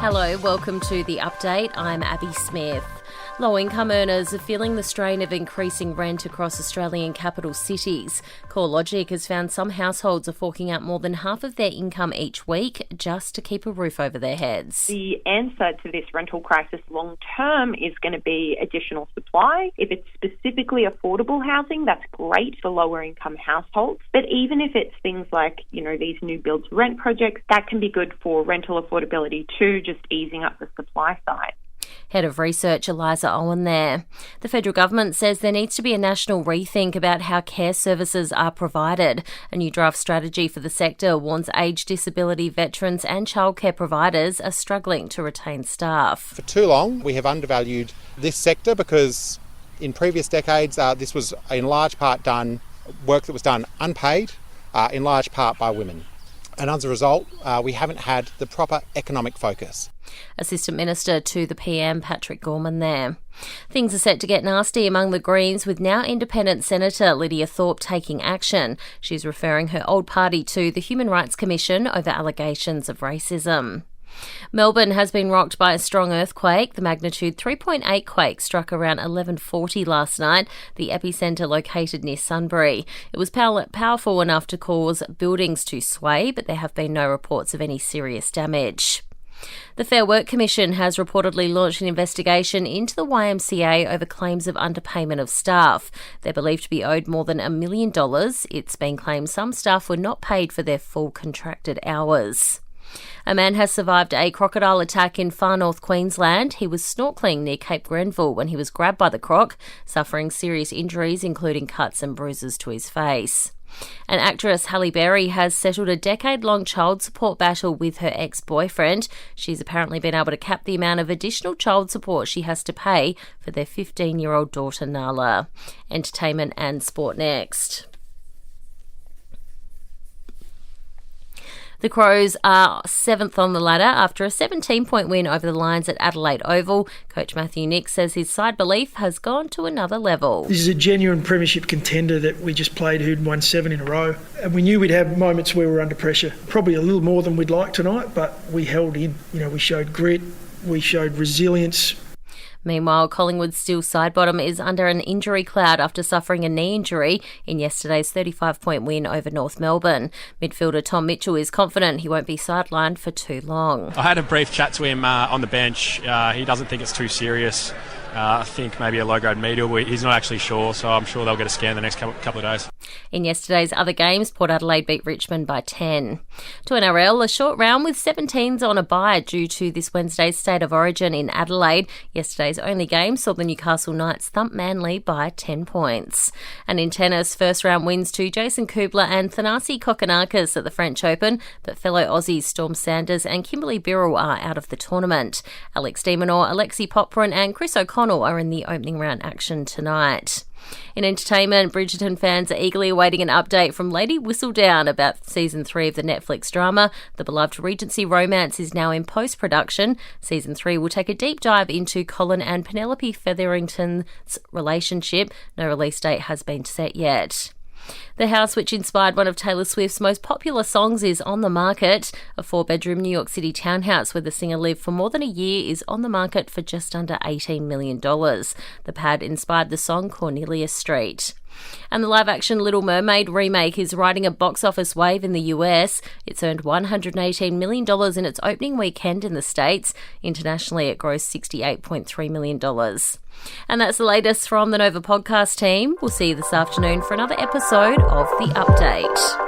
Hello, welcome to The Update. I'm Abby Smith. Low-income earners are feeling the strain of increasing rent across Australian capital cities. CoreLogic has found some households are forking out more than half of their income each week just to keep a roof over their heads. The answer to this rental crisis long-term is going to be additional supply. If it's specifically affordable housing, that's great for lower-income households. But even if it's things like, these new build-to-rent projects, that can be good for rental affordability too, just easing up the supply side. Head of Research Eliza Owen there. The federal government says there needs to be a national rethink about how care services are provided. A new draft strategy for the sector warns aged, disability, veterans and childcare providers are struggling to retain staff. For too long, we have undervalued this sector because in previous decades, this was in large part work that was done unpaid, in large part by women. And as a result, we haven't had the proper economic focus. Assistant Minister to the PM, Patrick Gorman there. Things are set to get nasty among the Greens, with now Independent Senator Lydia Thorpe taking action. She's referring her old party to the Human Rights Commission over allegations of racism. Melbourne has been rocked by a strong earthquake. The magnitude 3.8 quake struck around 11:40 last night, the epicentre located near Sunbury. It was powerful enough to cause buildings to sway, but there have been no reports of any serious damage. The Fair Work Commission has reportedly launched an investigation into the YMCA over claims of underpayment of staff. They're believed to be owed more than $1 million. It's been claimed some staff were not paid for their full contracted hours. A man has survived a crocodile attack in Far North Queensland. He was snorkelling near Cape Grenville when he was grabbed by the croc, suffering serious injuries, including cuts and bruises to his face. And actress Halle Berry has settled a decade-long child support battle with her ex-boyfriend. She's apparently been able to cap the amount of additional child support she has to pay for their 15-year-old daughter Nala. Entertainment and sport next. The Crows are 7th on the ladder after a 17-point win over the Lions at Adelaide Oval. Coach Matthew Nick says his side belief has gone to another level. This is a genuine premiership contender that we just played who'd won 7 in a row. And we knew we'd have moments where we were under pressure. Probably a little more than we'd like tonight, but we held in. We showed grit, we showed resilience. Meanwhile, Collingwood's Steel Sidebottom is under an injury cloud after suffering a knee injury in yesterday's 35-point win over North Melbourne. Midfielder Tom Mitchell is confident he won't be sidelined for too long. I had a brief chat to him on the bench. He doesn't think it's too serious. I think maybe a low-grade medial. He's not actually sure, so I'm sure they'll get a scan the next couple of days. In yesterday's other games, Port Adelaide beat Richmond by 10. To NRL, a short round with 17s on a bye due to this Wednesday's State of Origin in Adelaide. Yesterday's only game saw the Newcastle Knights thump Manly by 10 points. And in tennis, first-round wins to Jason Kubler and Thanasi Kokkinakis at the French Open, but fellow Aussies Storm Sanders and Kimberly Birrell are out of the tournament. Alex de Minaur, Alexi Popyrin and Chris O'Connell are in the opening round action tonight. In entertainment, Bridgerton fans are eagerly awaiting an update from Lady Whistledown about Season 3 of the Netflix drama. The beloved Regency romance is now in post-production. Season 3 will take a deep dive into Colin and Penelope Featherington's relationship. No release date has been set yet. The house which inspired one of Taylor Swift's most popular songs is on the market. A 4-bedroom New York City townhouse where the singer lived for more than a year is on the market for just under $18 million. The pad inspired the song Cornelia Street. And the live-action Little Mermaid remake is riding a box office wave in the US. It's earned $118 million in its opening weekend in the States. Internationally, it grossed $68.3 million. And that's the latest from the Nova podcast team. We'll see you this afternoon for another episode of The Update.